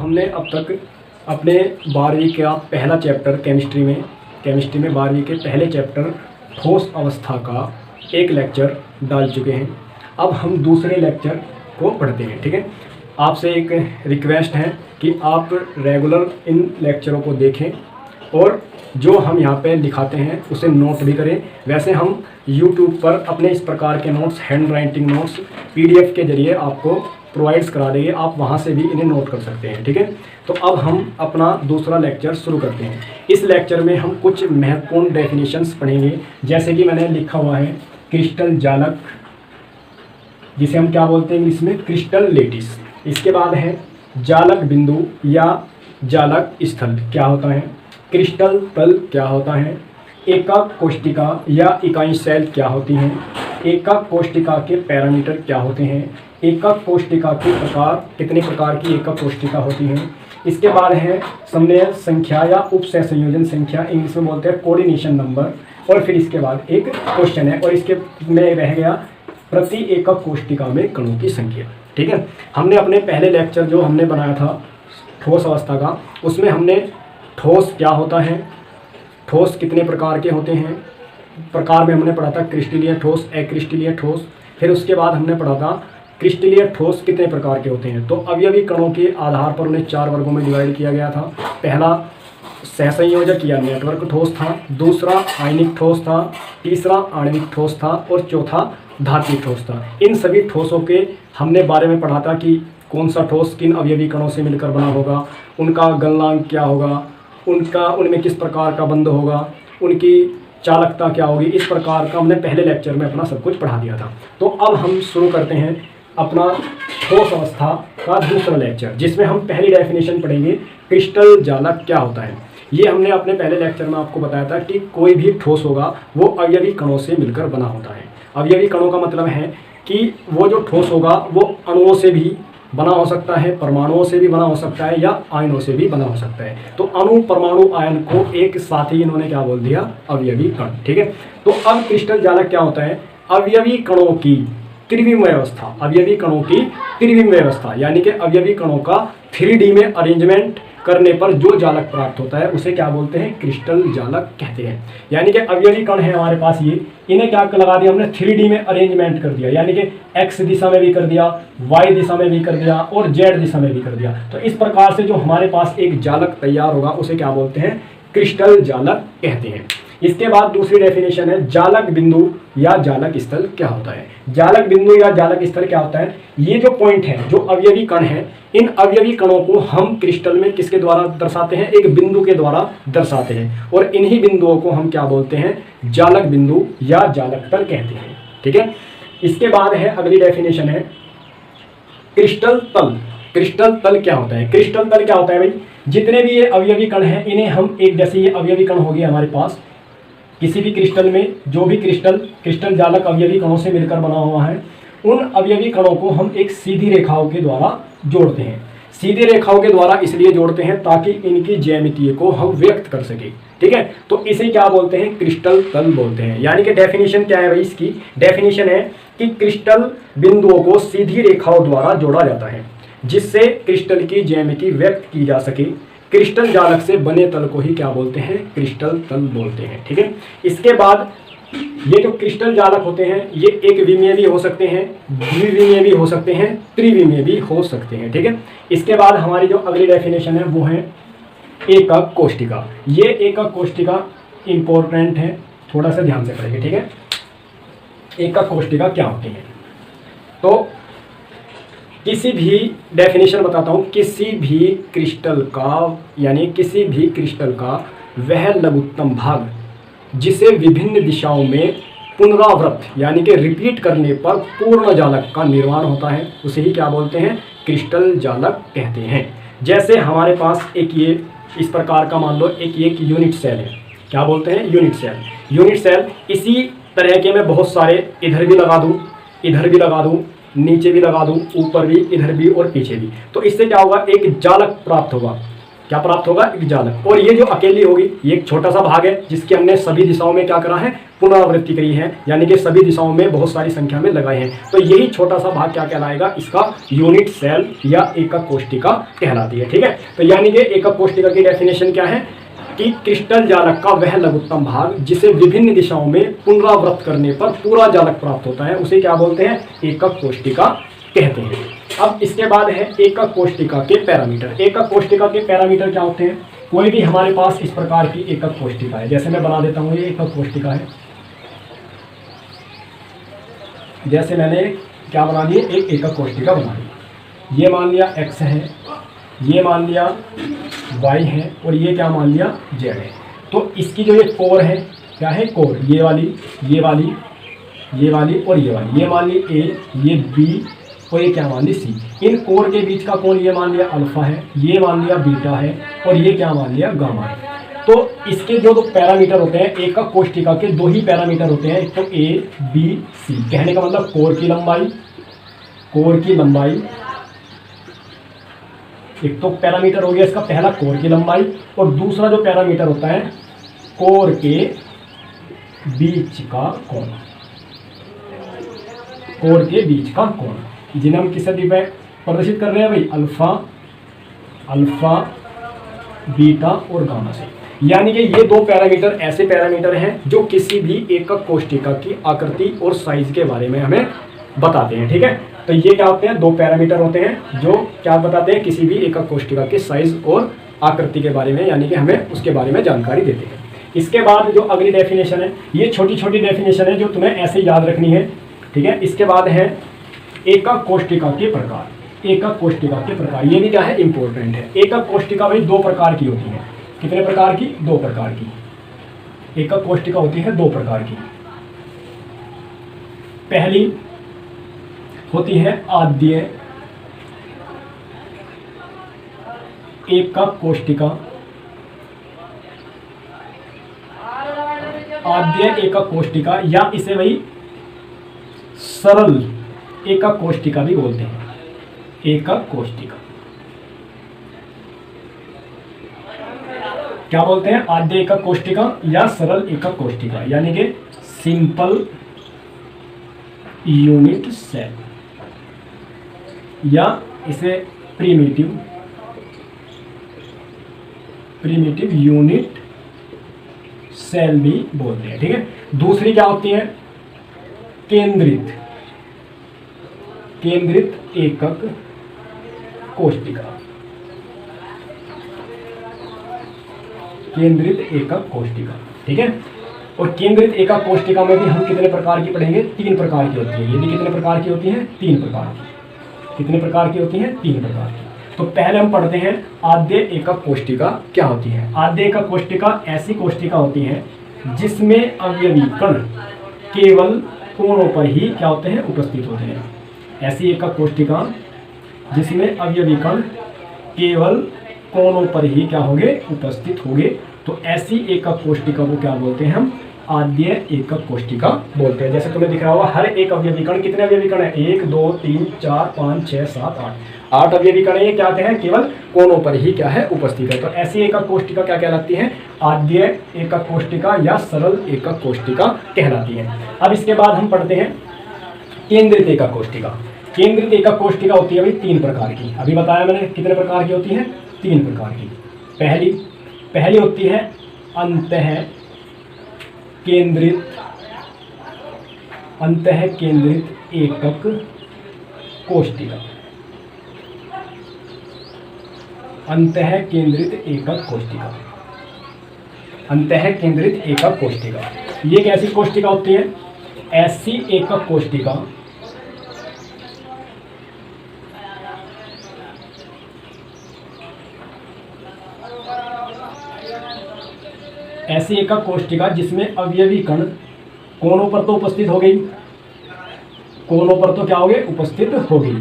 हमने अब तक अपने 12वीं का पहला चैप्टर केमिस्ट्री में 12वीं के पहले चैप्टर ठोस अवस्था का एक लेक्चर डाल चुके हैं। अब हम दूसरे लेक्चर को पढ़ते हैं। ठीक है, आपसे एक रिक्वेस्ट है कि आप रेगुलर इन लेक्चरों को देखें और जो हम यहाँ पे दिखाते हैं उसे नोट भी करें। वैसे हम YouTube पर अपने इस प्रकार के notes, hand writing notes PDF के जरिए आपको प्रोवाइड्स करा देंगे, आप वहाँ से भी इन्हें नोट कर सकते हैं। ठीक है, तो अब हम अपना दूसरा लेक्चर शुरू करते हैं। इस लेक्चर में हम कुछ महत्वपूर्ण डेफिनेशंस पढ़ेंगे, जैसे कि मैंने लिखा हुआ है क्रिस्टल जालक, जिसे हम क्या बोलते हैं इंग्लिश में, क्रिस्टल लेटिस। इसके बाद है जालक बिंदु या जालक स्थल क्या होता है, क्रिस्टल तल क्या होता है, एकक कोष्टिका या इकाई सेल क्या होती हैं, एकक कोष्टिका के पैरामीटर क्या होते हैं, एकक कोष्टिका के प्रकार, कितने प्रकार की एकक कोष्टिका होती हैं। इसके बाद है समन्वय संख्या या उपसह संयोजन संख्या, इंग्लिश में बोलते हैं कोऑर्डिनेशन नंबर। और फिर इसके बाद एक क्वेश्चन है और इसके में रह गया प्रति एकक कोष्टिका में कणों की संख्या। ठीक है, हमने अपने पहले लेक्चर जो हमने बनाया था ठोस अवस्था का, उसमें हमने ठोस क्या होता है, ठोस कितने प्रकार के होते हैं, प्रकार में हमने पढ़ा था क्रिस्टलीय ठोस, अक्रिस्टलीय ठोस। फिर उसके बाद हमने पढ़ा था क्रिस्टलीय ठोस कितने प्रकार के होते हैं। तो अवयवी कणों के आधार पर उन्हें 4 वर्गों में डिवाइड किया गया था। पहला सहसंयोजक या नेटवर्क ठोस था, दूसरा आयनिक ठोस था, तीसरा आणविक ठोस था और चौथा धात्विक ठोस था। इन सभी ठोसों के हमने बारे में पढ़ा था कि कौन सा ठोस किन अवयवी कणों से मिलकर बना होगा, उनका गलनांक क्या होगा, उनमें किस प्रकार का बंध होगा, उनकी चालकता क्या होगी। इस प्रकार का हमने पहले लेक्चर में अपना सब कुछ पढ़ा दिया था। तो अब हम शुरू करते हैं अपना ठोस अवस्था का दूसरा लेक्चर, जिसमें हम पहली डेफिनेशन पढ़ेंगे क्रिस्टल जालक क्या होता है। ये हमने अपने पहले लेक्चर में आपको बताया था कि कोई भी ठोस होगा वो अवयवी कणों से मिलकर बना होता है। अवयवी कणों का मतलब है कि वो जो ठोस होगा वो अणुओं से भी बना हो सकता है, परमाणुओं से भी बना हो सकता है या आयनों से भी बना हो सकता है। तो अणु, परमाणु, आयन को एक साथ ही इन्होंने क्या बोल दिया, अवयवी कण। ठीक है, तो अब क्रिस्टल जालक क्या होता है, अवयवी कणों की त्रिविम व्यवस्था, अवयवी कणों की त्रिविम व्यवस्था, यानी कि अवयवी कणों का 3D में अरेंजमेंट करने पर जो जालक प्राप्त होता है उसे क्या बोलते हैं, क्रिस्टल जालक कहते हैं। यानी कि अवयवी कण है हमारे पास, ये इन्हें क्या लगा दिया हमने, 3D में अरेंजमेंट कर दिया, यानी कि X दिशा में भी कर दिया, Y दिशा में भी कर दिया और Z दिशा में भी कर दिया। तो इस प्रकार से जो हमारे पास एक जालक तैयार होगा उसे क्या बोलते हैं, क्रिस्टल जालक कहते हैं। इसके बाद दूसरी डेफिनेशन है जालक बिंदु या जालक स्थल क्या होता है। जालक बिंदु या जालक स्थल क्या होता है, ये जो पॉइंट है, जो अवयवी कण है, इन अवयवी कणों को हम क्रिस्टल में किसके द्वारा दर्शाते हैं, एक बिंदु के द्वारा दर्शाते हैं और इन्हीं बिंदुओं को हम क्या बोलते हैं, जालक बिंदु या जालक तल कहते हैं। ठीक है, इसके बाद है अगली डेफिनेशन है क्रिस्टल तल। क्रिस्टल तल क्या होता है, क्रिस्टल तल क्या होता है भाई, जितने भी ये अवयवी कण हैं इन्हें हम एक, जैसे ये अवयवी कण हो गए हमारे पास किसी भी क्रिस्टल में, जो भी क्रिस्टल जालक अवयवी कणों से मिलकर बना हुआ है, उन अवयवी कणों को हम एक सीधी रेखाओं के द्वारा जोड़ते हैं। सीधी रेखाओं के द्वारा इसलिए जोड़ते हैं ताकि इनकी ज्यामिति को हम व्यक्त कर सके। ठीक है, तो इसे क्या बोलते हैं, क्रिस्टल तल बोलते हैं। यानी कि डेफिनेशन क्या है भाई, इसकी डेफिनेशन है कि क्रिस्टल बिंदुओं को सीधी रेखाओं द्वारा जोड़ा जाता है जिससे क्रिस्टल की ज्यामिति व्यक्त की जा सके। क्रिस्टल जालक से बने तल को ही क्या बोलते हैं, क्रिस्टल तल बोलते हैं। ठीक है, इसके बाद ये जो क्रिस्टल जालक होते हैं ये एक विमीय भी हो सकते हैं, द्विविमीय भी हो सकते हैं, त्रिविमीय भी हो सकते हैं। ठीक है, इसके बाद हमारी जो अगली डेफिनेशन है वो है एकक कोष्टिका। ये एकक कोष्टिका इंपॉर्टेंट है, थोड़ा सा ध्यान से पढ़ेंगे। ठीक है, एकक कोष्टिका क्या होती है, तो किसी भी डेफिनेशन बताता हूँ, किसी भी क्रिस्टल का, यानी किसी भी क्रिस्टल का वह लघुत्तम भाग जिसे विभिन्न दिशाओं में पुनरावृत यानी कि रिपीट करने पर पूर्ण जालक का निर्माण होता है उसे ही क्या बोलते हैं, क्रिस्टल जालक कहते हैं। जैसे हमारे पास एक ये इस प्रकार का मान लो एक यूनिट सेल है, क्या बोलते हैं, यूनिट सेल। यूनिट सेल इसी तरह के मैं बहुत सारे इधर भी लगा दूँ, इधर भी लगा दूँ, नीचे भी लगा दूँ, ऊपर भी, इधर भी और पीछे भी, तो इससे क्या होगा, एक जालक प्राप्त होगा। क्या प्राप्त होगा, एक जालक। और ये जो अकेली होगी ये एक छोटा सा भाग है जिसकी हमने सभी दिशाओं में क्या करा है, पुनरावृत्ति करी है, यानी कि सभी दिशाओं में बहुत सारी संख्या में लगाए हैं। तो यही छोटा सा भाग क्या कहलाएगा, इसका यूनिट सेल या एकक कोशिका कहलाती है। ठीक है, तो यानी कि एकक कोशिका की डेफिनेशन क्या है कि क्रिस्टल जालक का वह लघुत्तम भाग जिसे विभिन्न दिशाओं में पुनरावृत्त करने पर पूरा जालक प्राप्त होता है उसे क्या बोलते हैं, एकक कोशिका कहते हैं। अब इसके बाद है एकक कोशिका के पैरामीटर। एकक कोशिका के पैरामीटर क्या होते हैं, कोई भी हमारे पास इस प्रकार की एकक कोशिका है, जैसे मैं बना देता हूं ये एकक कोशिका है, जैसे मैंने क्या बना दी, एक एकक कोशिका बना दी। ये मान लिया x है, ये मान लिया y है और ये क्या मान लिया z है। तो इसकी जो ये कोर है क्या है, कोर, ये वाली ये वाली ये वाली और ये वाली, ये मान ली a, ये b और ये क्या मान ली c। इन कोर के बीच का कोण ये मान लिया अल्फा है, ये मान लिया बीटा है और ये क्या मान लिया गामा है। तो इसके जो दो पैरामीटर होते हैं, एकक कोशिका के दो ही पैरामीटर होते हैं, एक तो a b c। कहने का मतलब कोर की लंबाई, एक तो पैरामीटर हो गया इसका पहला कोर की लंबाई, और दूसरा जो पैरामीटर होता है कोर के बीच का कोण, कोर के बीच का कोण, जिन्हें हम किससे प्रदर्शित कर रहे हैं भाई, अल्फा बीटा और गामा से। यानी कि ये दो पैरामीटर ऐसे पैरामीटर हैं जो किसी भी एकक कोशिका की आकृति और साइज के बारे में हमें बताते हैं। ठीक है, तो ये क्या होते हैं, दो पैरामीटर होते हैं जो क्या बताते हैं, किसी भी एकक कोशिका के साइज और आकृति के बारे में, यानी कि हमें उसके बारे में जानकारी देते हैं। इसके बाद जो अगली डेफिनेशन है, ये छोटी छोटी डेफिनेशन है जो तुम्हें ऐसे याद रखनी है। ठीक है, इसके बाद है एकक कोशिका के प्रकार। एकक कोशिका के प्रकार ये भी क्या है, इंपॉर्टेंट है। एकक कोशिका भाई दो प्रकार की होती है। कितने प्रकार की, दो प्रकार की एकक कोशिका होती है, दो प्रकार की। पहली होती है आद्य एकक कोशिका। आद्य एकक कोशिका या इसे वही सरल एकक कोशिका भी बोलते हैं। एकक कोशिका क्या बोलते हैं, आद्य एकक कोशिका या सरल एकक कोशिका, यानी कि सिंपल यूनिट सेल, या इसे प्रिमिटिव यूनिट सेल भी बोलते हैं। ठीक है, दूसरी क्या होती है, केंद्रित एकक कोशिका। केंद्रित एकक कोशिका, ठीक है। और केंद्रित एकक कोशिका में भी हम कितने प्रकार की पढ़ेंगे, तीन प्रकार की होती है। ये भी कितने प्रकार की होती है, तीन प्रकार की। कितने प्रकार की होती है, तीन प्रकार की। तो पहले हम पढ़ते हैं आद्य एकक कोशिका क्या होती है। आद्य एकक कोशिका ऐसी कोशिका होती है जिसमें अवयवी कण केवल कोणों पर ही क्या होते हैं, उपस्थित होते हैं। ऐसी एकक कोशिका जिसमें अवयवी कण केवल कोणों पर ही क्या होंगे, उपस्थित होंगे। तो ऐसी एकक कोशिका को क्या बोलते हैं, हम आद्य एकक कोशिका बोलते हैं। जैसे तुम्हें दिख रहा होगा हर एक अवयवी कण, कितने अवयवी कण है, 1 2 3 4 5 6 7 8 अवयवी कण, ये क्या हैं, केवल कोणों पर ही क्या है, उपस्थित है। तो ऐसी एकक कोशिका क्या कहलाती है, आद्य एकक कोशिका या सरल एकक कोशिका कहलाती है। अब इसके बाद हम पढ़ते हैं केंद्रित एकक कोशिका। केंद्रित एकक कोशिका होती है भाई तीन प्रकार की। अभी बताया मैंने कितने प्रकार की होती है, तीन प्रकार की। पहली होती है अंतः केंद्रित एकक कोशिका। अंतः केंद्रित एकक कोशिका, अंतः केंद्रित एकक कोशिका ये कैसी कोशिका होती है, ऐसी एकक कोशिका ऐसी एकक कोशिका जिसमें अवयवी कण कोणों पर तो उपस्थित हो गई, कोणों पर तो क्या हो गए, उपस्थित हो गई,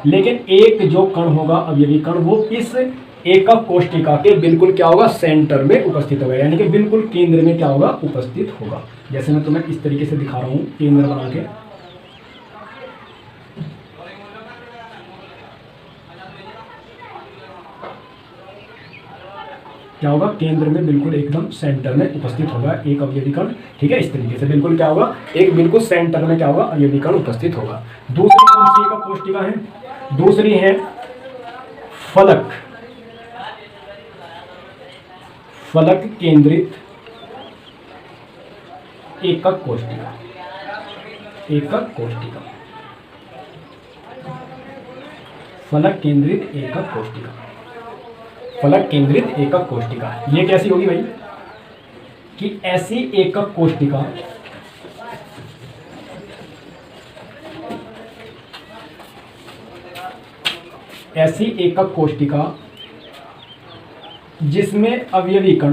लेकिन एक जो कण होगा अवयवी कण वो इस एकक कोशिका के बिल्कुल क्या होगा, सेंटर में उपस्थित होगा, यानी कि बिल्कुल केंद्र में क्या होगा, उपस्थित होगा। जैसे मैं तुम्हें इस तरीके से दिखा रहा हूं केंद्र बना के। क्या होगा, केंद्र में बिल्कुल एकदम सेंटर में उपस्थित होगा एक अवयवी कण। ठीक है, इस तरीके से बिल्कुल क्या होगा, एक बिल्कुल सेंटर में क्या होगा, अवयवी कण उपस्थित होगा। दूसरी कौन सी एकक कोशिका है, दूसरी है फलक, फलक केंद्रित एकक कोशिका, एकक कोशिका, फलक केंद्रित एकक कोशिका, फलक केंद्रित एकक कोशिका। ये कैसी होगी भाई, कि ऐसी एकक कोशिका ऐसी एकक कोशिका जिसमें अवयवी कण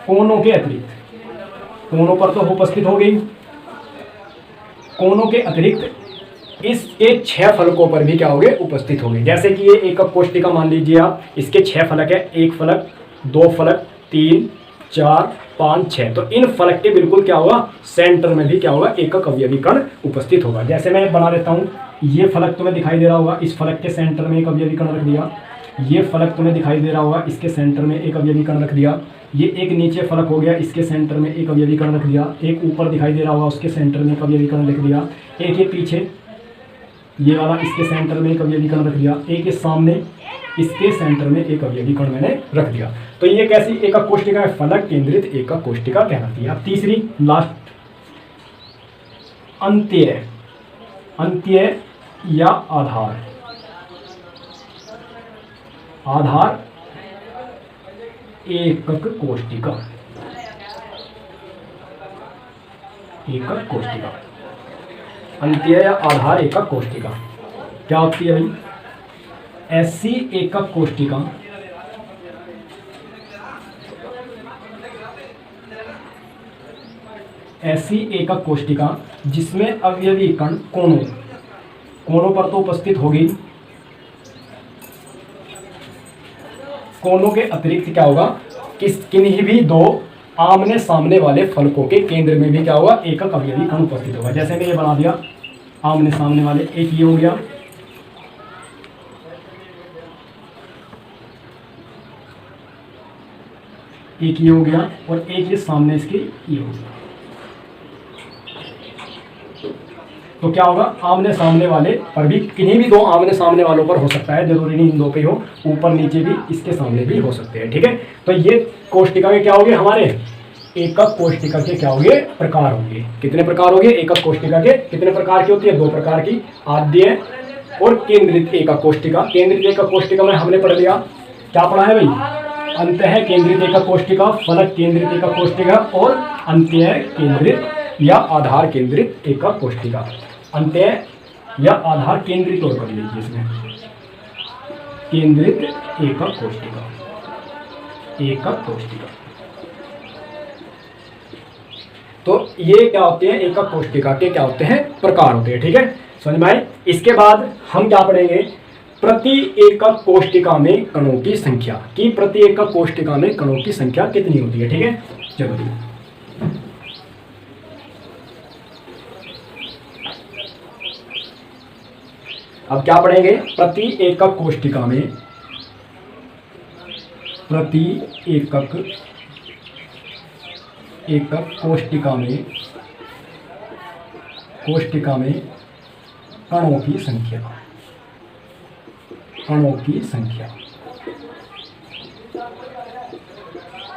कोनों के अतिरिक्त, कोनों पर तो उपस्थित हो गई, कोनों के अतिरिक्त इसके 6 फलकों पर भी क्या हो गए, उपस्थित हो गए। जैसे कि ये एकक कोशिका मान लीजिए आप, इसके 6 फलक है, 1 फलक, 2 फलक, 3, 4, 5, 6। तो इन फलक के बिल्कुल क्या होगा, सेंटर में भी क्या होगा, एकक अवयवी कण उपस्थित होगा। जैसे मैं बना देता हूँ, ये फलक तुम्हें दिखाई दे रहा होगा, इस फलक के सेंटर में एक अवयवी कण रख दिया। ये फलक तुम्हें दिखाई दे रहा होगा, इसके सेंटर में एक अवयवी कण रख दिया। ये एक नीचे फलक हो गया, इसके सेंटर में एक अवयवी कण रख दिया। एक ऊपर दिखाई दे रहा होगा, उसके सेंटर में एक अवयवी कण रख दिया। एक ये पीछे ये वाला, इसके सेंटर में एक अवयवी कण रख दिया। एक इस सामने, इसके सेंटर में एक अवयवी कण मैंने रख दिया। तो ये कैसी एकक कोशिका है, फलक केंद्रित एकक कोशिका कहलाती है। अब तीसरी लास्ट, अंत्य, अंत्य या आधार, आधार एकक कोशिका, एकक कोशिका, अंत्य या आधार एकक कोशिका क्या होती है भाई, ऐसी एकक कोशिका ऐसी एकक कोशिका जिसमें अवयवी कण कोनों, कोनों पर तो उपस्थित होगी, कोनों के अतिरिक्त क्या होगा, किन्हीं भी 2 आमने सामने वाले फलकों के केंद्र में भी क्या होगा, एकक अवयवी कण उपस्थित होगा। जैसे मैं ये बना दिया, आमने सामने वाले, एक ये हो गया, एक ये हो गया, और एक ये सामने इसके ये हो गया। तो क्या होगा, आमने सामने वाले पर भी, किन्हीं भी 2 आमने सामने वालों पर हो सकता है, जरूरी नहीं इन 2 पे हो, ऊपर नीचे भी इसके सामने भी हो सकते हैं। ठीक है, तो ये कोशिका के क्या होंगे, हमारे एकक कोशिका के क्या होंगे, प्रकार होंगे। कितने प्रकार होंगे एकक कोशिका के, कितने प्रकार की होती है, 2 प्रकार की, आद्य और केंद्रित एकक कोशिका। केंद्रित एकक कोशिका में हमने पढ़ लिया, क्या पढ़ा है भाई, अंतः केंद्रित एकक कोशिका, फलक केंद्रित एकक कोशिका और अंत्य केंद्रित या आधार केंद्रित एकक कोशिका। अंत्य या आधार केंद्रित और कर लीजिए इसमें, केंद्रित एकक कोशिका, एकक कोशिका। तो ये क्या होते हैं, एकक कोशिका के क्या होते हैं, प्रकार होते हैं। ठीक है, समझ में आए। इसके बाद हम क्या पढ़ेंगे, प्रति एकक कोशिका में कणों की संख्या, कि प्रति एकक कोशिका में कणों की संख्या कितनी होती है। ठीक है, चलो अब क्या पढ़ेंगे, प्रति एकक कोशिका में, प्रति एकक कोशिका में कणों की संख्या, कणों की संख्या,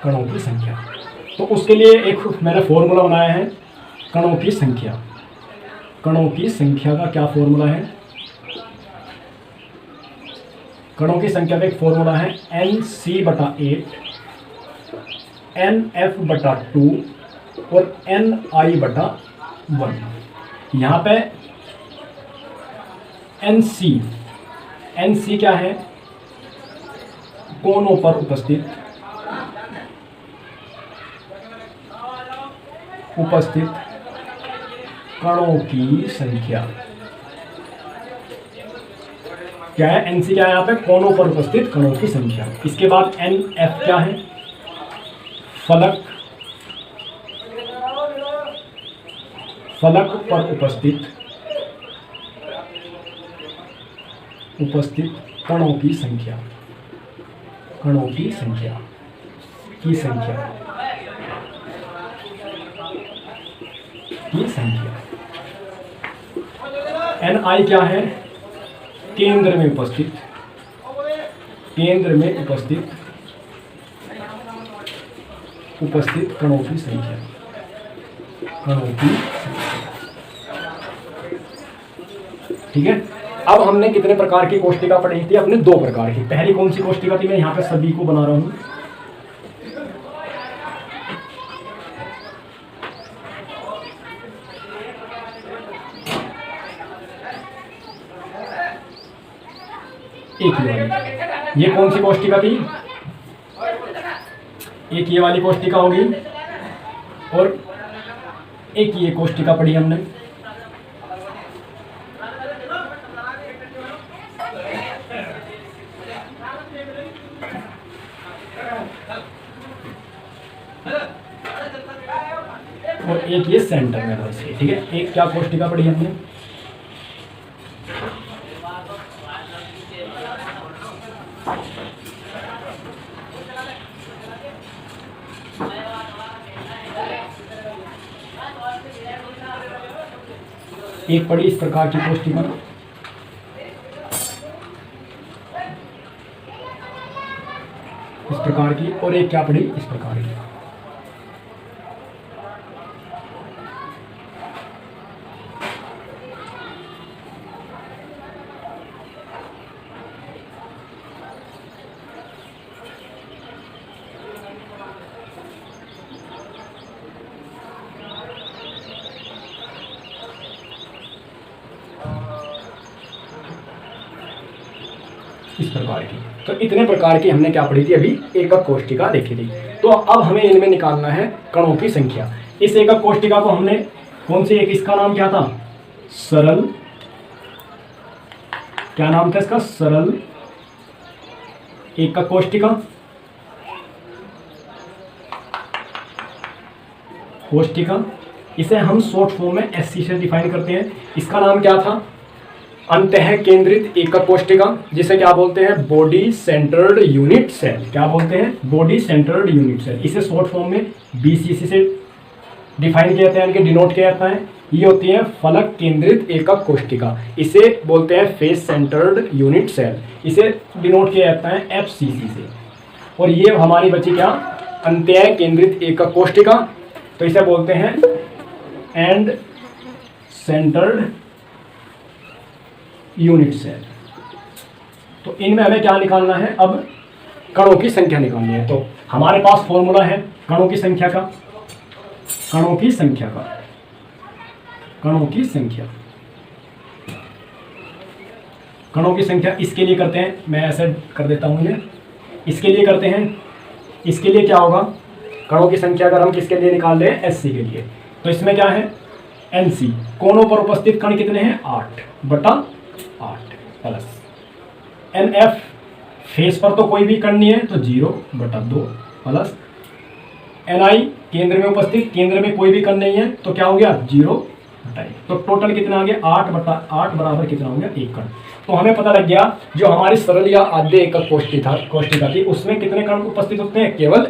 कणों की संख्या। तो उसके लिए एक मैंने फॉर्मूला बनाया है, कणों की संख्या। कणों की संख्या का क्या फॉर्मूला है, कणों की संख्या का एक फॉर्मूला है NC/8, NF/2 और NI/1। यहाँ पे NC क्या है, कोनों पर उपस्थित कणों की संख्या। क्या है, NC क्या है, यहाँ पे कोनों पर उपस्थित कणों की संख्या। इसके बाद NF क्या है, फलक पर उपस्थित कणों की संख्या, कणों की संख्या की संख्या Ni क्या है? केंद्र में उपस्थित कणों की संख्या। ठीक है। अब हमने कितने प्रकार की कोष्टिका पढ़ी थी? अपने 2 प्रकार की। पहली कौन सी कोष्टिका थी? मैं यहाँ पे सभी को बना रहा हूँ। एक ये वाली, ये कौन सी कोष्टिका थी? एक ये वाली कोष्टिका होगी और एक ये कोष्टिका पढ़ी हमने। और एक ये सेंटर में था इसके। ठीक है। एक क्या कोष्टिका पढ़ी हमने? एक पढ़ी इस प्रकार की कोष्टिका, इस प्रकार की, और एक क्या पढ़ी? इस प्रकार की। इस प्रकार की। तो इतने प्रकार की हमने क्या पढ़ी थी? अभी एकक कोष्टिका देखी थी। तो अब हमें इनमें निकालना है कणों की संख्या। इस एकक कोष्टिका को हमने कौन सी एक, इसका नाम क्या था? सरल। क्या नाम था इसका? सरल एकक कोष्टिका। इसे हम शॉर्ट फॉर्म में एससी से डिफाइन करते हैं। इसका नाम क्या था? अंतः केंद्रित एकक कोष्टिका, जिसे क्या बोलते हैं? Body centred unit cell. क्या बोलते हैं? Body centred unit cell. इसे शॉर्ट फॉर्म में बीसीसी से डिफाइन किया जाता है, यानी कि डिनोट किया जाता है। ये होती है फलक केंद्रित एकक कोष्टिका। इसे बोलते हैं फेस सेंटर्ड यूनिट सेल। इसे डिनोट किया जाता है एफसीसी से। और ये हमारी बची क्या? अंतः केंद्रित एकक कोष्टिका। तो इसे बोलते हैं एंड सेंटर्ड यूनिट सेल। तो इनमें हमें क्या निकालना है? अब कणों की संख्या निकालनी है। तो हमारे पास फॉर्मूला है कणों की संख्या का। कणों की संख्या इसके लिए करते हैं, मैं ऐसे कर देता हूं इन्हें। इसके लिए करते हैं। इसके लिए क्या होगा? कणों की संख्या अगर हम किसके लिए निकाल रहे हैं? एससी के लिए। तो इसमें क्या है? एनसी, कोनों पर उपस्थित कण कितने हैं? 8/8 प्लस एनएफ, फेस पर तो कोई भी कण नहीं है तो 0/2 प्लस एनआई, केंद्र में उपस्थित, केंद्र में कोई भी कण नहीं है तो क्या हो गया? 0/1। तो टोटल कितना आ गया? 8/8 बराबर कितना हो गया? 1 कण। तो हमें पता लग गया जो हमारी सरल या आद्य एकक कोष्टिका थी उसमें कितने कण उपस्थित होते हैं? केवल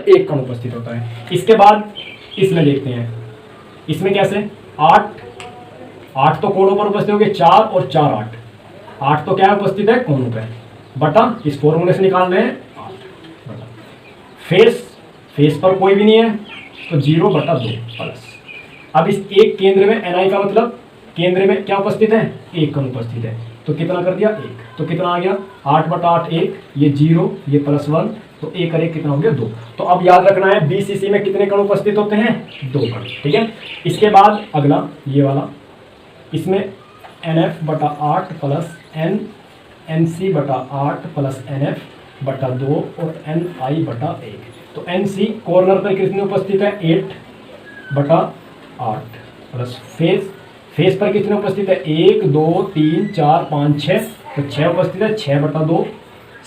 1 कण उपस्थित होता है। इसके बाद इसमें देखते हैं, इसमें कैसे? 8 तो कोणों पर उपस्थित हो गए, 4 और 4 8 तो क्या उपस्थित है? कोणों पे, बटा इस फॉर्मूले से निकाल रहे हैं 8। फेस पर कोई भी नहीं है तो 0/2 प्लस। अब इस एक केंद्र में एनआई का मतलब केंद्र में क्या उपस्थित है? 1 कण उपस्थित है। तो कितना कर दिया? 1। तो कितना आ गया? 8/8 1, ये 0, ये +1, तो 1 और 1 कितना हो गया? 2। तो अब याद रखना है बीसीसी में कितने कण उपस्थित होते हैं? 2 कण। ठीक है। इसके बाद अगला ये वाला, इसमें NF/8 plus NC/8 plus NF/2 और NI/1। तो NC कॉर्नर पर कितने उपस्थित है? 8/8 प्लस फेस पर कितने उपस्थित है? 1 2 3 4 5 6, तो 6 उपस्थित है, 6/2।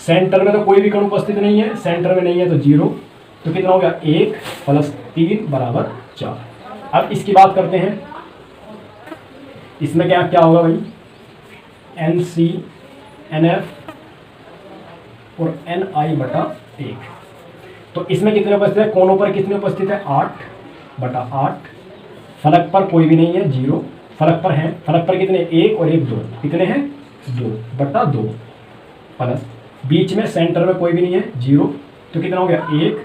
सेंटर में तो कोई भी कण उपस्थित नहीं है, सेंटर में नहीं है तो 0। तो कितना हो गया? 1 + 3 = 4। अब इसकी बात करते हैं, इसमें क्या होगा भाई? NC NF और ni/1। तो इसमें कितने उपस्थित है, कोनों पर कितने उपस्थित है, 8/8। फलक पर कोई भी नहीं है, 0। फलक पर है, फलक पर कितने, 1 और 1 2, कितने हैं, 2/2 प्लस बीच में सेंटर में कोई भी नहीं है, 0, तो कितना हो गया, 1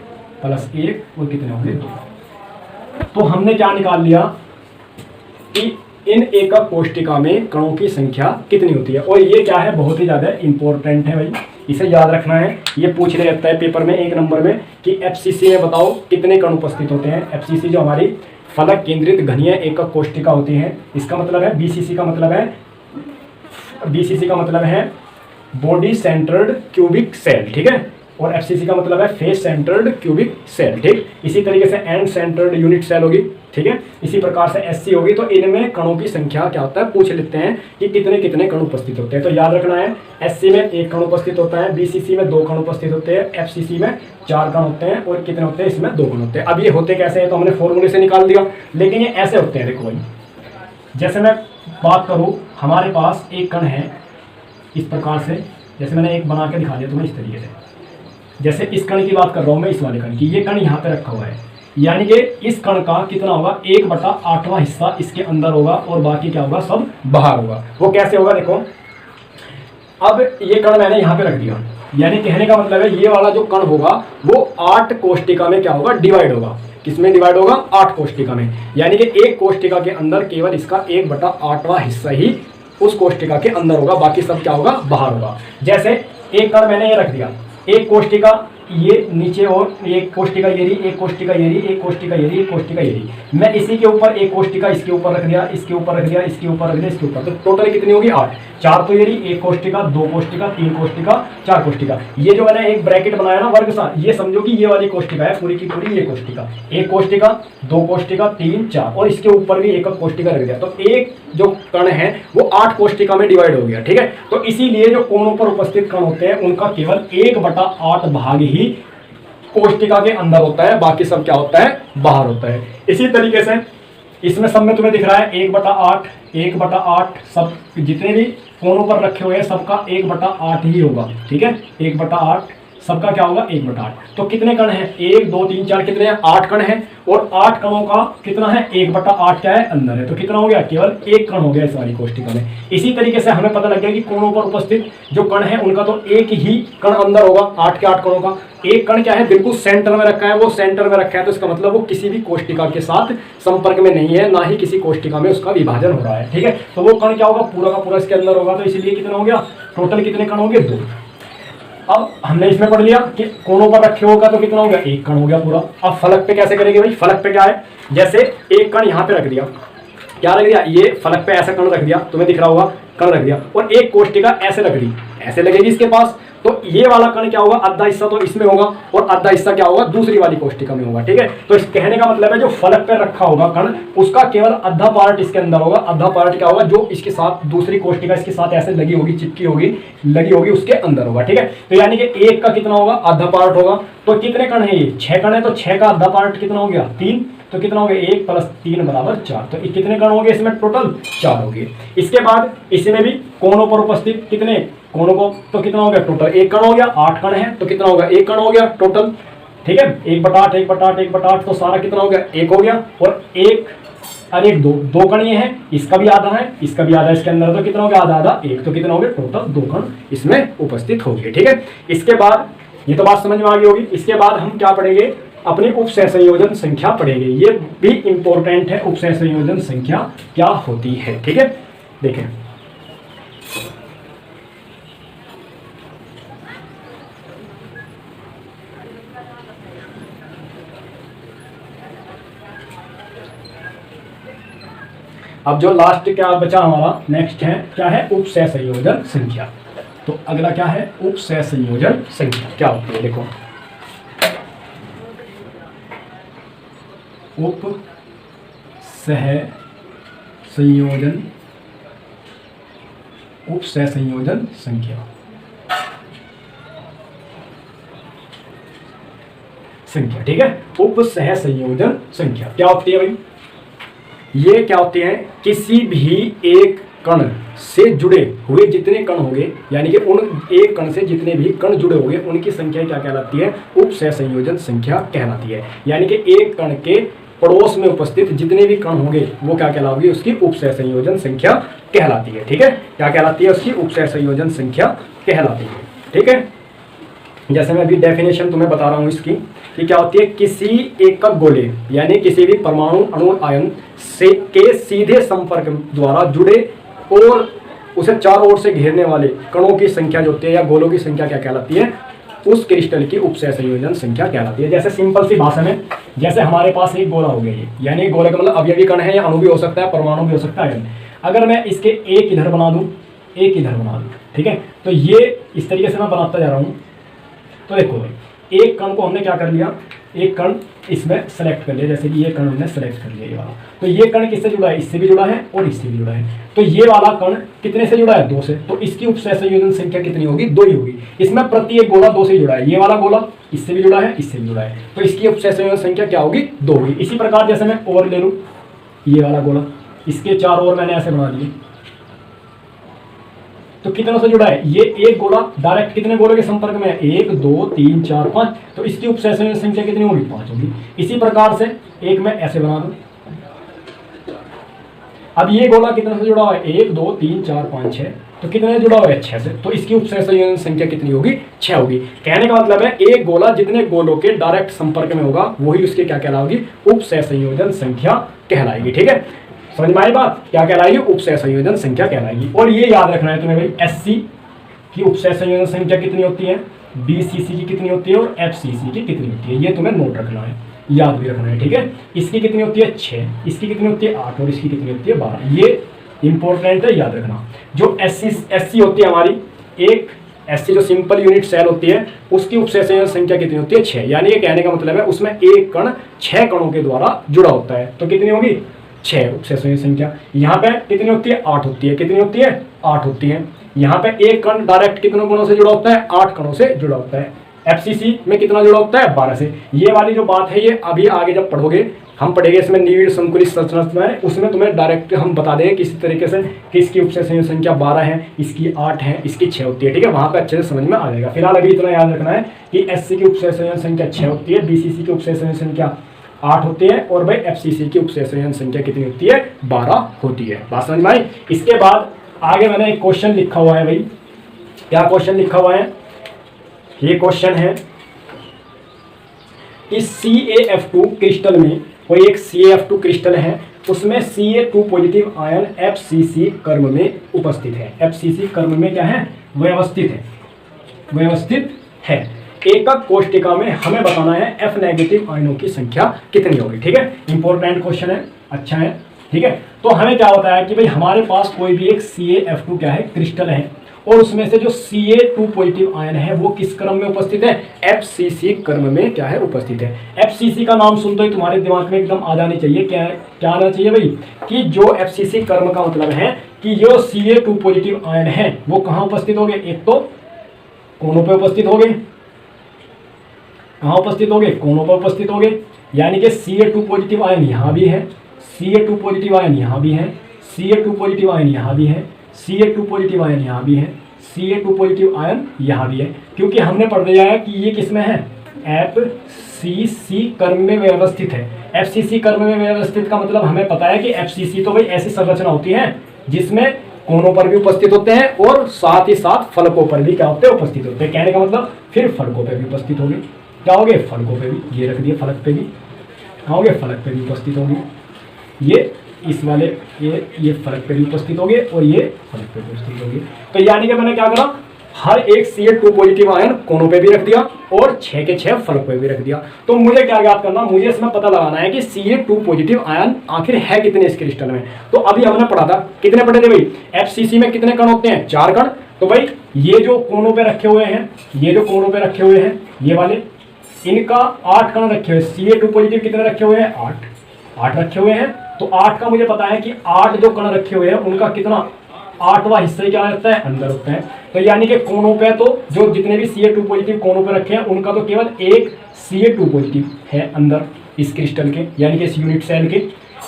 + 1 और कितने हो गए, 2। तो हमने क्या निकाल लिया कि इन एकक कोष्टिका में कणों की संख्या कितनी होती है। और ये क्या है, बहुत ही ज़्यादा इंपॉर्टेंट है भाई, इसे याद रखना है। ये पूछ ले जाता है पेपर में 1 नंबर में कि एफसीसी में बताओ कितने कण उपस्थित होते हैं। एफसीसी जो हमारी फलक केंद्रित घनीय एकक कोष्टिका होती है, इसका मतलब है बीसीसी का मतलब है बॉडी सेंटर्ड क्यूबिक सेल, ठीक है, और एफसीसी का मतलब है फेस सेंटर्ड क्यूबिक सेल, ठीक। इसी तरीके से एंड सेंटर्ड यूनिट सेल होगी, ठीक है। इसी प्रकार से एससी होगी। तो इनमें कणों की संख्या क्या होता है, पूछ लेते हैं कि कितने कितने कण उपस्थित होते हैं। तो याद रखना है, एससी में 1 कण उपस्थित होता है, बीसीसी में 2 कण उपस्थित होते हैं, एफसीसी में 4 कण होते हैं, और कितने होते हैं, इसमें 2 कण होते हैं। अब ये होते कैसे हैं, तो हमने फॉर्मूले से निकाल दिया, लेकिन ये ऐसे होते हैं। देखो भाई, जैसे मैं बात करूँ, हमारे पास एक कण है इस प्रकार से, जैसे मैंने एक बना के दिखा दिया तुम्हें इस तरीके से। जैसे इस कण की बात कर रहा हूं मैं, इस वाले कण की, ये कण यहाँ पे रखा हुआ है, यानी कि इस कण का कितना होगा, 1/8वां हिस्सा इसके अंदर होगा और बाकी क्या होगा, सब बाहर होगा। वो कैसे होगा, देखो अब ये कण मैंने यहाँ पे रख दिया, यानी कहने का मतलब है ये वाला जो कण होगा वो 8 कोष्टिका में क्या होगा, डिवाइड होगा। किसमें डिवाइड होगा, 8 कोष्टिका में, यानी कि एक कोष्टिका के अंदर केवल इसका 1/8वां हिस्सा ही उस कोष्टिका के अंदर होगा, बाकी सब क्या होगा, बाहर होगा। जैसे एक कण मैंने ये रख दिया, एक कोष्टिका ये नीचे, और एक कोष्टिका ये रही, एक कोष्टिका ये रही, एक कोष्टिका ये रही, एक कोष्टिका ये रही। मैं इसी के ऊपर एक कोष्टिका इसके ऊपर रख दिया, इसके ऊपर रख दिया, इसके ऊपर रख दिया, इसके ऊपर, तो टोटल कितनी होगी, 8। 4 तो ये रही, 1 कोष्टिका, 2 कोष्टिका, 3 कोष्टिका, 4 कोष्टिका। ये जो मैंने एक ब्रैकेट बनाया ना वर्ग सा, ये समझो कि ये वाली कोष्टिका है पूरी की पूरी, ये कोष्टिका, 1 कोष्टिका, 2 कोष्टिका, 3 4, और इसके ऊपर भी एक कोष्टिका रख दिया। तो एक जो कण है वो 8 कोष्टिका में डिवाइड हो गया, ठीक है। तो इसीलिए जो कोनों पर उपस्थित कण होते हैं उनका केवल 1/8 भाग ही कोष्टिका के अंदर होता है, बाकी सब क्या होता है, बाहर होता है। इसी तरीके से इसमें सब में तुम्हें दिख रहा है 1/8 सब जितने भी कोनों पर रखे हुए हैं सबका 1/8 ही होगा, ठीक है। 1/8 सबका क्या होगा, 1/8। तो कितने कण हैं, 1 2 3 4, कितने हैं, 8 कण हैं, और 8 कणों का कितना है, 1/8 क्या है, अंदर है। तो कितना हो गया, केवल 1 कण हो गया इस वाली कोष्टिका में। इसी तरीके से हमें पता लग गया कि कोनों पर उपस्थित जो कण है उनका तो एक ही कण अंदर होगा, 8 के 8 कणों का। एक कण क्या है, बिल्कुल सेंटर में रखा है, वो सेंटर में रखा है, तो इसका मतलब वो किसी भी कोष्टिका के साथ संपर्क में नहीं है, ना ही किसी कोष्टिका में उसका विभाजन हो रहा है, ठीक है। तो वो कण क्या होगा, पूरा का पूरा इसके अंदर होगा। तो इसलिए कितना हो गया, टोटल कितने कण होंगे, 2। अब हमने इसमें पढ़ लिया कि कोनों पर रखे होगा तो कितना हो गया, 1 कण हो गया पूरा। अब फलक पे कैसे करेंगे भाई, फलक पे क्या है, जैसे एक कण यहाँ पे रख दिया, क्या रख दिया, ये फलक पे ऐसा कण रख दिया, तुम्हें दिख रहा होगा, कण रख दिया, और एक कोष्टिका ऐसे रख दी, ऐसे लगेगी इसके पास। तो ये वाला कण क्या होगा, आधा हिस्सा तो इसमें होगा और आधा हिस्सा क्या होगा, दूसरी वाली कोष्टिका में होगा, ठीक है। तो इस कहने का मतलब है जो फलक पे रखा होगा कण, उसका केवल आधा पार्ट इसके अंदर होगा, आधा पार्ट क्या होगा, जो इसके साथ दूसरी कोष्टिका इसके साथ ऐसे लगी होगी, चिपकी होगी, लगी होगी, उसके अंदर होगा, ठीक है। तो यानी कि एक का कितना होगा, आधा पार्ट होगा। तो कितने कण है, ये 6 कण है, तो 6 का आधा पार्ट कितना हो गया, 3। तो कितना हो गया, 1 + 3 = 4। तो कितने कण हो गए इसमें, टोटल 4 हो गए। इसके बाद इसमें भी कोनों पर उपस्थित कितने कोनों को, तो कितना हो गया, टोटल 1 कण हो गया, 8 कण है, तो कितना होगा, 1 कण हो गया टोटल, ठीक है। 1/8 1/8 1/8, तो सारा कितना हो गया, 1 हो गया। और 1 और 1 2 कण ये है, इसका भी आधा है, इसका भी आधा इसके अंदर, तो कितना हो गया, आधा आधा 1, तो कितना हो गया, टोटल 2 कण इसमें उपस्थित हो गए, ठीक है। इसके बाद ये तो बात समझ में आ गई होगी। इसके बाद हम क्या पढ़ेंगे, अपनी उपसह संयोजन संख्या पढ़ेंगे। ये भी इंपॉर्टेंट है, उपसह संयोजन संख्या क्या होती है, ठीक है। देखें, अब जो लास्ट क्या बचा हमारा, नेक्स्ट है क्या है, उपसह संयोजन संख्या। तो अगला क्या है, उपसह संयोजन संख्या क्या होती है, देखो, उपसह संयोजन संख्या ठीक है। उपसह संयोजन संख्या क्या होती है भाई, ये क्या होती है, किसी भी एक कण से जुड़े हुए जितने कण होंगे, यानी कि उन एक कण से जितने भी कण जुड़े होंगे उनकी संख्या क्या कहलाती है? उप सहसंयोजन संख्या कहलाती है। यानी कि एक कण के पड़ोस में उपस्थित जितने भी कण होंगे वो क्या कहलाओगी? उसकी उप सहसंयोजन संख्या कहलाती है। ठीक है, क्या कहलाती है? उसकी उप सहसंयोजन संख्या कहलाती है। ठीक है, जैसे मैं अभी डेफिनेशन तुम्हें बता रहा हूँ इसकी कि क्या होती है? किसी एकक गोले यानी किसी भी परमाणु अणु आयन से के सीधे संपर्क द्वारा जुड़े और उसे चारों ओर से घेरने वाले कणों की संख्या जो होती है या गोलों की संख्या क्या कहलाती है? उस क्रिस्टल की उप सहसंयोजन संख्या कहलाती है। जैसे सिंपल सी भाषा में, जैसे हमारे पास एक गोला हो गया ये, यानी गोले का मतलब अवयवी कण है या अणु भी हो सकता है, परमाणु भी हो सकता है। अगर मैं इसके एक इधर बना दूं, एक इधर बना दूं, ठीक है, तो ये इस तरीके से मैं बनाता जा रहा हूं। तो देखो भाई, एक कण को हमने क्या कर लिया? एक कण इसमें सेलेक्ट कर लिया, जैसे कि ये कण हमने सेलेक्ट कर लिया ये वाला। तो ये कण किससे जुड़ा है? इससे भी जुड़ा है और इससे भी जुड़ा है। तो ये वाला कण कितने से जुड़ा है? 2 से। तो इसकी उप सहसंयोजन संख्या कितनी होगी? 2 ही होगी। इसमें प्रति एक गोला 2 से जुड़ा है। ये वाला गोला इससे भी जुड़ा है, इससे भी जुड़ा है, तो इसकी उप सहसंयोजन संख्या क्या होगी? 2 होगी। इसी प्रकार जैसे मैं और ले लूँ ये वाला गोला, इसके चारों ओर मैंने ऐसे बना लिए, तो कितनों से जुड़ा है? ये एक गोला डायरेक्ट कितने गोलों के संपर्क में है? 1 2 3 4 5, तो इसकी उप सहसंयोजन संख्या कितनी होगी? 5 होगी। इसी प्रकार से एक मैं ऐसे बना दूं, अब ये गोला कितने से जुड़ा हुआ है? 1 2 3 4 5 6, तो कितने से जुड़ा हुआ है? 6 से, तो इसकी उप सहसंयोजन संख्या कितनी होगी? 6 होगी। कहने का मतलब है एक गोला जितने गोलों के डायरेक्ट संपर्क में होगा वही उसके क्या कहलाएगी? उप सहसंयोजन संख्या कहलाएगी। ठीक है, समझ में आई बात? क्या कहलाएगी? उप सहसंयोजन संख्या कहलाएगी। और ये याद रखना है तुम्हें भाई, एससी की उप सहसंयोजन संख्या कितनी होती है, बीसीसी की कितनी होती है और एफसीसी की कितनी होती है, ये तुम्हें नोट रखना है, याद भी रखना है। ठीक है, इसकी कितनी होती है? 6, इसकी कितनी होती है? 8 और इसकी कितनी होती है? 12। ये इंपॉर्टेंट है, याद रखना। जो एससी होती है हमारी, एक एससी जो सिंपल यूनिट सेल होती है उसकी उप सहसंयोजन संख्या कितनी होती है? 6। यानी ये कहने का मतलब है उसमें एक कण 6 कणों के द्वारा जुड़ा होता है, तो कितनी होगी? 6 उप सहसंयोजन संख्या। यहाँ पे कितनी होती है? 8 होती है। कितनी होती है? 8 होती है। यहाँ पे एक कण डायरेक्ट कितनों कणों से जुड़ा होता है? 8 कणों से जुड़ा होता है। एफसीसी में कितना जुड़ा होता है? 12 से। ये वाली जो बात है ये अभी आगे जब पढ़ोगे, हम पढ़ेंगे इसमें निविड़ संकुलित संरचना है, उसमें तुम्हें डायरेक्ट हम बता देंगे किसी तरीके से कि इसकी उप सहसंयोजन संख्या 12 है, इसकी 8 है, इसकी 6 होती है। ठीक है, वहां पे अच्छे से समझ में आ जाएगा। फिलहाल अभी इतना याद रखना है कि एससी की उप सहसंयोजन संख्या 6 होती है, बीसीसी की उप सहसंयोजन संख्या 8 होती है और भाई एफसीसी की उप सहसंयोजन संख्या कितनी होती है? 12 होती है। बात समझ में आई? इसके बाद आगे मैंने एक क्वेश्चन लिखा हुआ है भाई, क्या क्वेश्चन लिखा हुआ है? ये क्वेश्चन है कि CaF2 क्रिस्टल में, कोई एक CaF2 क्रिस्टल है, उसमें Ca2 पॉजिटिव आयन FCC क्रम में उपस्थित है। FCC क्रम में क्या है? व्यवस्थित है, व्यवस्थित है। एकक कोष्टिका में हमें बताना है F नेगेटिव आयनों की संख्या कितनी होगी। ठीक है, इंपॉर्टेंट क्वेश्चन है, अच्छा है। ठीक है, तो हमें क्या होता है कि भाई हमारे पास कोई भी एक CaF2 क्या है? क्रिस्टल है, और उसमें से जो Ca2 पॉजिटिव आयन है वो किस क्रम में उपस्थित है? FCC क्रम में क्या है? उपस्थित है। FCC का नाम सुनते ही तुम्हारे दिमाग में एकदम आ जानी चाहिए, क्या आना चाहिए भाई? कि जो FCC क्रम का मतलब है कि जो Ca2 पॉजिटिव आयन है वो कहाँ उपस्थित होंगे? एक तो कोनों पे उपस्थित होंगे, कहाँ उपस्थित होंगे? कोनों पर उपस्थित होंगे। यानी कि Ca2 पॉजिटिव आयन यहाँ भी है, Ca2 पॉजिटिव आयन यहाँ भी है, Ca2 पॉजिटिव आयन यहाँ भी है, Ca2 पॉजिटिव आयन यहाँ भी है, Ca2 पॉजिटिव आयन यहाँ भी है। क्योंकि हमने पढ़ लिया है कि ये किसमें है? FCC क्रम में व्यवस्थित है। FCC क्रम में व्यवस्थित का मतलब हमें पता है कि FCC तो भाई ऐसी संरचना होती है जिसमें कोनों पर भी उपस्थित होते हैं और साथ ही साथ फलकों पर भी क्या होते हैं? उपस्थित होते हैं। कहने का मतलब फिर फलकों पर भी उपस्थित होंगे। क्या हो गए? फलकों पे भी, ये रख दिए फलक पे भी, कहाँ हो गए? फलक पे भी उपस्थित होंगे। ये इस वाले ये फलक पे भी उपस्थित होंगे और ये फलक पे भी उपस्थित होंगे। तो यानी कि मैंने क्या करा? हर एक Ca2 पॉजिटिव आयन कोनों पे भी रख दिया और 6 के 6 फलक पे भी रख दिया। तो मुझे क्या याद करना? मुझे इसमें पता लगाना है कि Ca2 पॉजिटिव आयन आखिर है कितने इस क्रिस्टल में। तो अभी हमने पढ़ा था, कितने पढ़े थे भाई? FCC में कितने कण होते हैं? 4 कण। तो भाई ये जो कोनों पे रखे हुए हैं, ये जो कोनों पे रखे हुए हैं ये वाले, इनका 8 कण रखे हुए। Ca2 पॉजिटिव कितने रखे हुए हैं? 8 रखे हुए हैं। तो 8 का मुझे पता है कि 8 जो कण रखे हुए हैं उनका कितना 8वां हिस्सा क्या रहता है? अंदर होता है। तो यानी कि कोनों पे तो जो जितने भी Ca2 पॉजिटिव कोनों पे रखे हैं उनका तो केवल एक Ca2 पॉजिटिव है अंदर इस क्रिस्टल के, यानी कि इस यूनिट सेल के।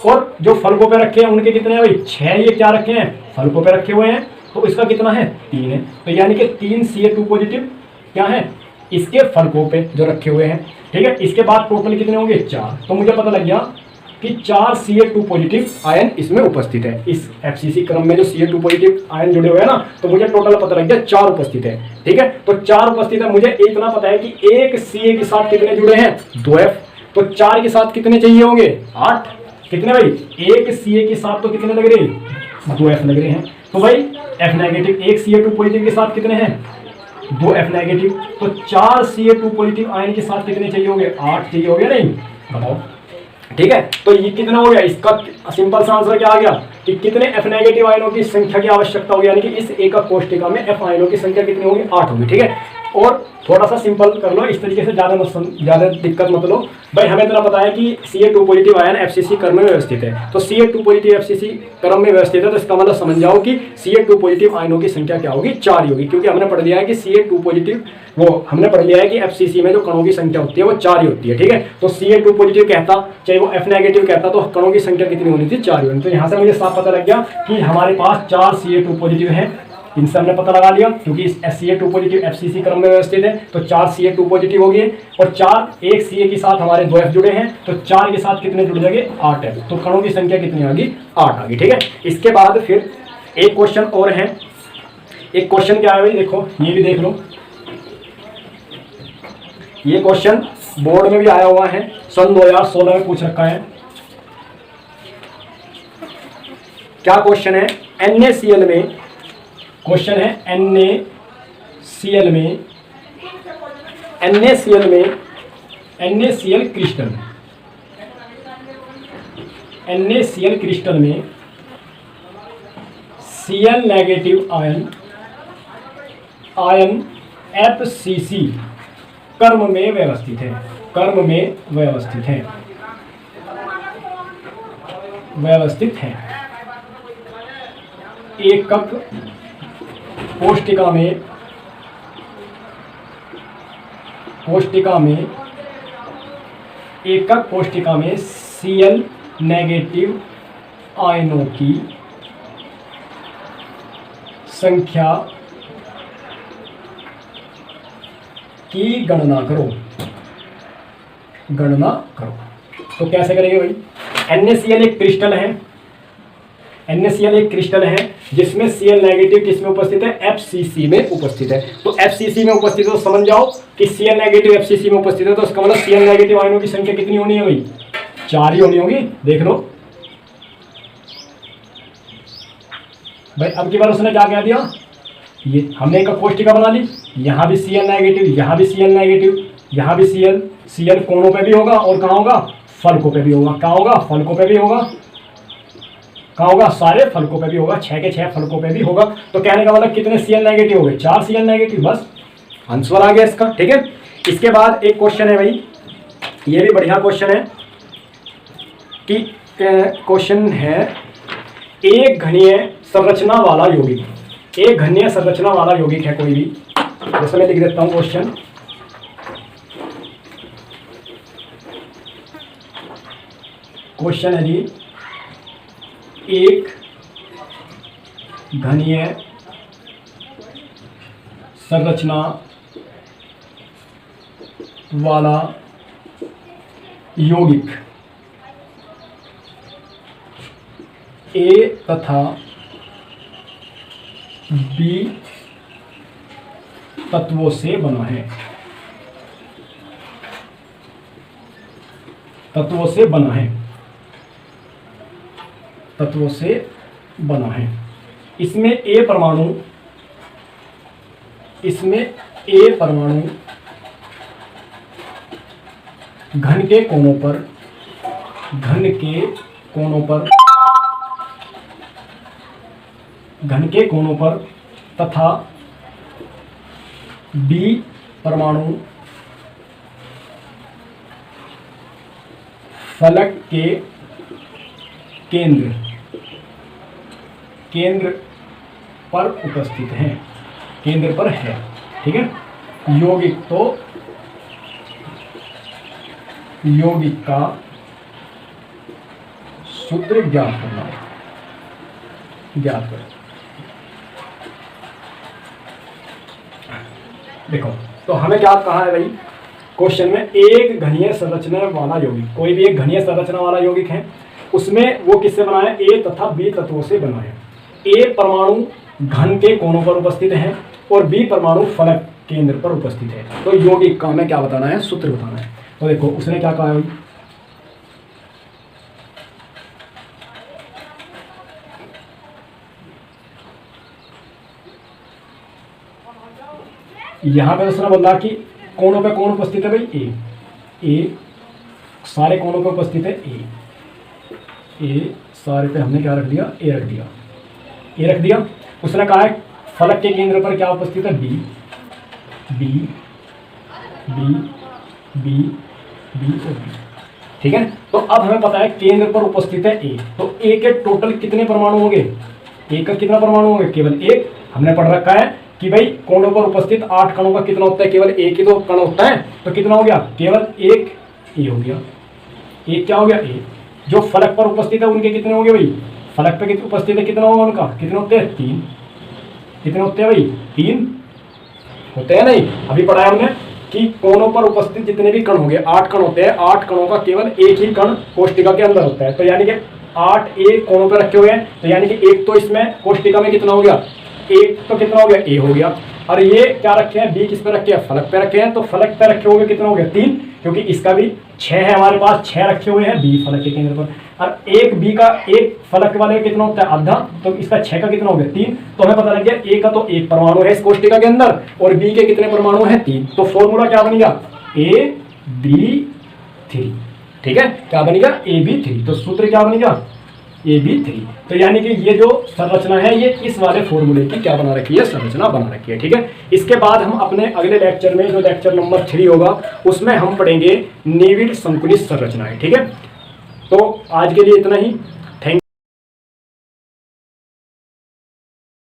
और जो फलकों पे रखे हैं उनके कितने हैं भाई? 6 ये क्या रखे हैं? फलकों पे रखे हुए हैं, तो इसका कितना है 3 है। तो यानी कि 3 Ca2 पॉजिटिव क्या है इसके फलकों पे जो रखे हुए हैं, ठीक है। इसके बाद टोटल कितने होंगे 4। तो मुझे पता लग गया कि 4 Ca2 पॉजिटिव आयन इसमें उपस्थित है। इस FCC क्रम में जो Ca2 पॉजिटिव आयन जुड़े हुए हैं ना, तो मुझे टोटल पता लग गया 4 उपस्थित है, ठीक है। तो 4 उपस्थित है, मुझे इतना पता है कि एक Ca के साथ कितने जुड़े हैं 2F, तो 4 के साथ कितने चाहिए होंगे 8। कितने भाई, एक Ca के साथ तो कितने लग रहे हैं 2F लग रहे हैं। तो भाई F नेगेटिव एक Ca2 पॉजिटिव के साथ कितने हैं 2F नेगेटिव, तो 4 Ca2 पॉजिटिव आयन के साथ कितने चाहिए होंगे 8 चाहिए हो गया, नहीं बताओ, ठीक है। तो ये कितना हो गया, इसका सिंपल सा आंसर क्या आ गया कि कितने F नेगेटिव आयनों की संख्या की आवश्यकता होगी, यानी कि इस एकक कोष्टिका में F आयनों की संख्या कितनी होगी 8 होगी, ठीक है। और थोड़ा सा सिंपल कर लो इस तरीके से, ज़्यादा दिक्कत मत लो भाई। हमें इतना पता है कि Ca2 पॉजिटिव आयन FCC क्रम में व्यवस्थित है, तो Ca2 पॉजिटिव FCC क्रम में व्यवस्थित है, तो इसका मतलब समझ जाओ कि Ca2 पॉजिटिव आयनों की संख्या क्या होगी 4 ही होगी, क्योंकि हमने पढ़ लिया है कि Ca2 पॉजिटिव हमने पढ़ लिया है कि FCC में जो कणों की संख्या होती है वो 4 ही होती है, ठीक है। तो Ca2 पॉजिटिव कहता चाहे वो F नेगेटिव कहता, तो कणों की संख्या कितनी होनी थी 4 ही होनी। तो यहाँ से मुझे साफ पता लग गया कि हमारे पास 4 Ca2 पॉजिटिव है, इनसे हमने पता लगा लिया, क्योंकि इस Ca2 पॉजिटिव FCC क्रम में व्यवस्थित है, तो 4 Ca2 पॉजिटिव हो गए, और 4 एक Ca के साथ हमारे 2F जुड़े हैं, तो 4 के साथ कितने जुड़ जाएंगे 8 है, तो कणों की संख्या कितनी आ गई 8 आ गई, ठीक है। इसके बाद फिर एक क्वेश्चन और है, एक क्वेश्चन क्या है भाई, देखो ये भी देख लो, ये क्वेश्चन बोर्ड में भी आया हुआ है, सन 2016 में पूछ रखा है। क्या क्वेश्चन है, NaCl में क्वेश्चन है NaCl में NaCl क्रिस्टल में Cl नेगेटिव आयन FCC कर्म में व्यवस्थित है, एकक कोष्टिका में Cl नेगेटिव आयनों की संख्या की गणना करो। तो कैसे करेंगे भाई, NaCl एक क्रिस्टल है, जिसमें Cl नेगेटिव किसमें उपस्थित है FCC में उपस्थित है। तो FCC में उपस्थित है तो समझ जाओ कि Cl नेगेटिव FCC में उपस्थित है, तो इसका मतलब Cl नेगेटिव आयनों की संख्या कितनी होनी है भाई 4 ही होनी होगी। देख लो भाई, अब की बार उसने क्या कह दिया, ये हमने एक कोष्टिका बना ली, यहाँ भी Cl नेगेटिव, यहाँ भी Cl नेगेटिव, यहाँ भी Cl कोनों पे भी होगा, और कहाँ होगा फलकों पे भी होगा। कहाँ होगा फलकों पे भी होगा, कहाँ होगा सारे फलकों पे भी होगा, 6 के 6 फलकों पे भी होगा। तो कहने का मतलब कितने Cl नेगेटिव हो गए 4 Cl नेगेटिव, बस आंसर आ गया इसका, ठीक है। इसके बाद एक क्वेश्चन है भाई, ये भी बढ़िया क्वेश्चन है कि क्वेश्चन है एक घनीय संरचना वाला यौगिक है कोई भी, जैसे मैं लिख देता हूँ क्वेश्चन है जी, एक घनीय संरचना वाला यौगिक A तथा B तत्वों से बना है। इसमें A परमाणु घन के कोनों पर तथा B परमाणु फलक के केंद्र पर उपस्थित हैं, केंद्र पर है, ठीक है। यौगिक का सूत्र ज्ञात करें। देखो, तो हमें क्या कहा है भाई क्वेश्चन में, एक घनीय संरचना वाला यौगिक, कोई भी एक घनीय संरचना वाला यौगिक है, उसमें वो किससे बना है, ए तथा बी तत्वों से बना है। ए परमाणु घन के कोनों पर उपस्थित है और बी परमाणु फलक केंद्र पर उपस्थित है। तो यौगिक का हमें क्या बताना है, सूत्र बताना है। तो देखो उसने क्या कहा है भाई, यहां पे उसने बोला कि कोनों पे कौन उपस्थित है भाई, ए सारे कोनों पे उपस्थित है ए सारे पे हमने क्या रख दिया, ए रख दिया। उसने कहा है फलक के केंद्र पर क्या उपस्थित है, बी और बी। ठीक है, तो अब हमें पता है केंद्र पर उपस्थित है ए, तो ए के टोटल कितने परमाणु होंगे, ए का कितना परमाणु होंगे, केवल एक। हमने पढ़ रखा है कि भाई कोनों पर उपस्थित 8 कणों का कितना होता है, केवल एक ही तो कण होता है, तो कितना हो गया, केवल एक ए हो गया। एक क्या हो गया, ए। जो फलक पर उपस्थित है उनके कितने होंगे भाई, फलक पे उपस्थित है कितना होगा उनका, कितने होते हैं, 3। कितने होते हैं भाई, 3 होते हैं। नहीं, अभी पढ़ा है हमने कि कोनों पर उपस्थित जितने भी कण होंगे 8 कण होते हैं, 8 कणों का केवल एक ही कण कोष्टिका के अंदर होता है। तो यानी कि 8 ए कोनों पर रखे हुए हैं, तो यानी कि एक तो इसमें कोष्टिका में कितना हो गया, एक तो कितना हो गया, ए हो गया। और ये क्या रखे हैं, बी किस पे रखे हैं, फलक पे रखे हैं, तो फलक पे रखे हुए कितना हो गया, 3, क्योंकि इसका भी 6 है हमारे पास, 6 रखे हुए हैं बी फलक के केंद्र पर। और एक बी का एक फलक वाले का कितना होता है, आधा, तो इसका 6 का कितना हो गया, 3। तो हमें पता लग गया ए का तो एक परमाणु है इस कोष्टिका के अंदर और बी के कितने परमाणु हैं, 3। तो फॉर्मूला क्या बनेगा, AB3। ठीक है, क्या बनेगा, AB3। तो सूत्र क्या बनेगा, AB3। तो यानी कि ये जो संरचना है ये इस वाले फॉर्मूले की क्या बना रखी है, संरचना बना रखी है। ठीक है, इसके बाद हम अपने अगले लेक्चर में, जो लेक्चर नंबर 3 होगा, उसमें हम पढ़ेंगे निविड़ संकुलित संरचनाएं। ठीक है, तो आज के लिए इतना ही।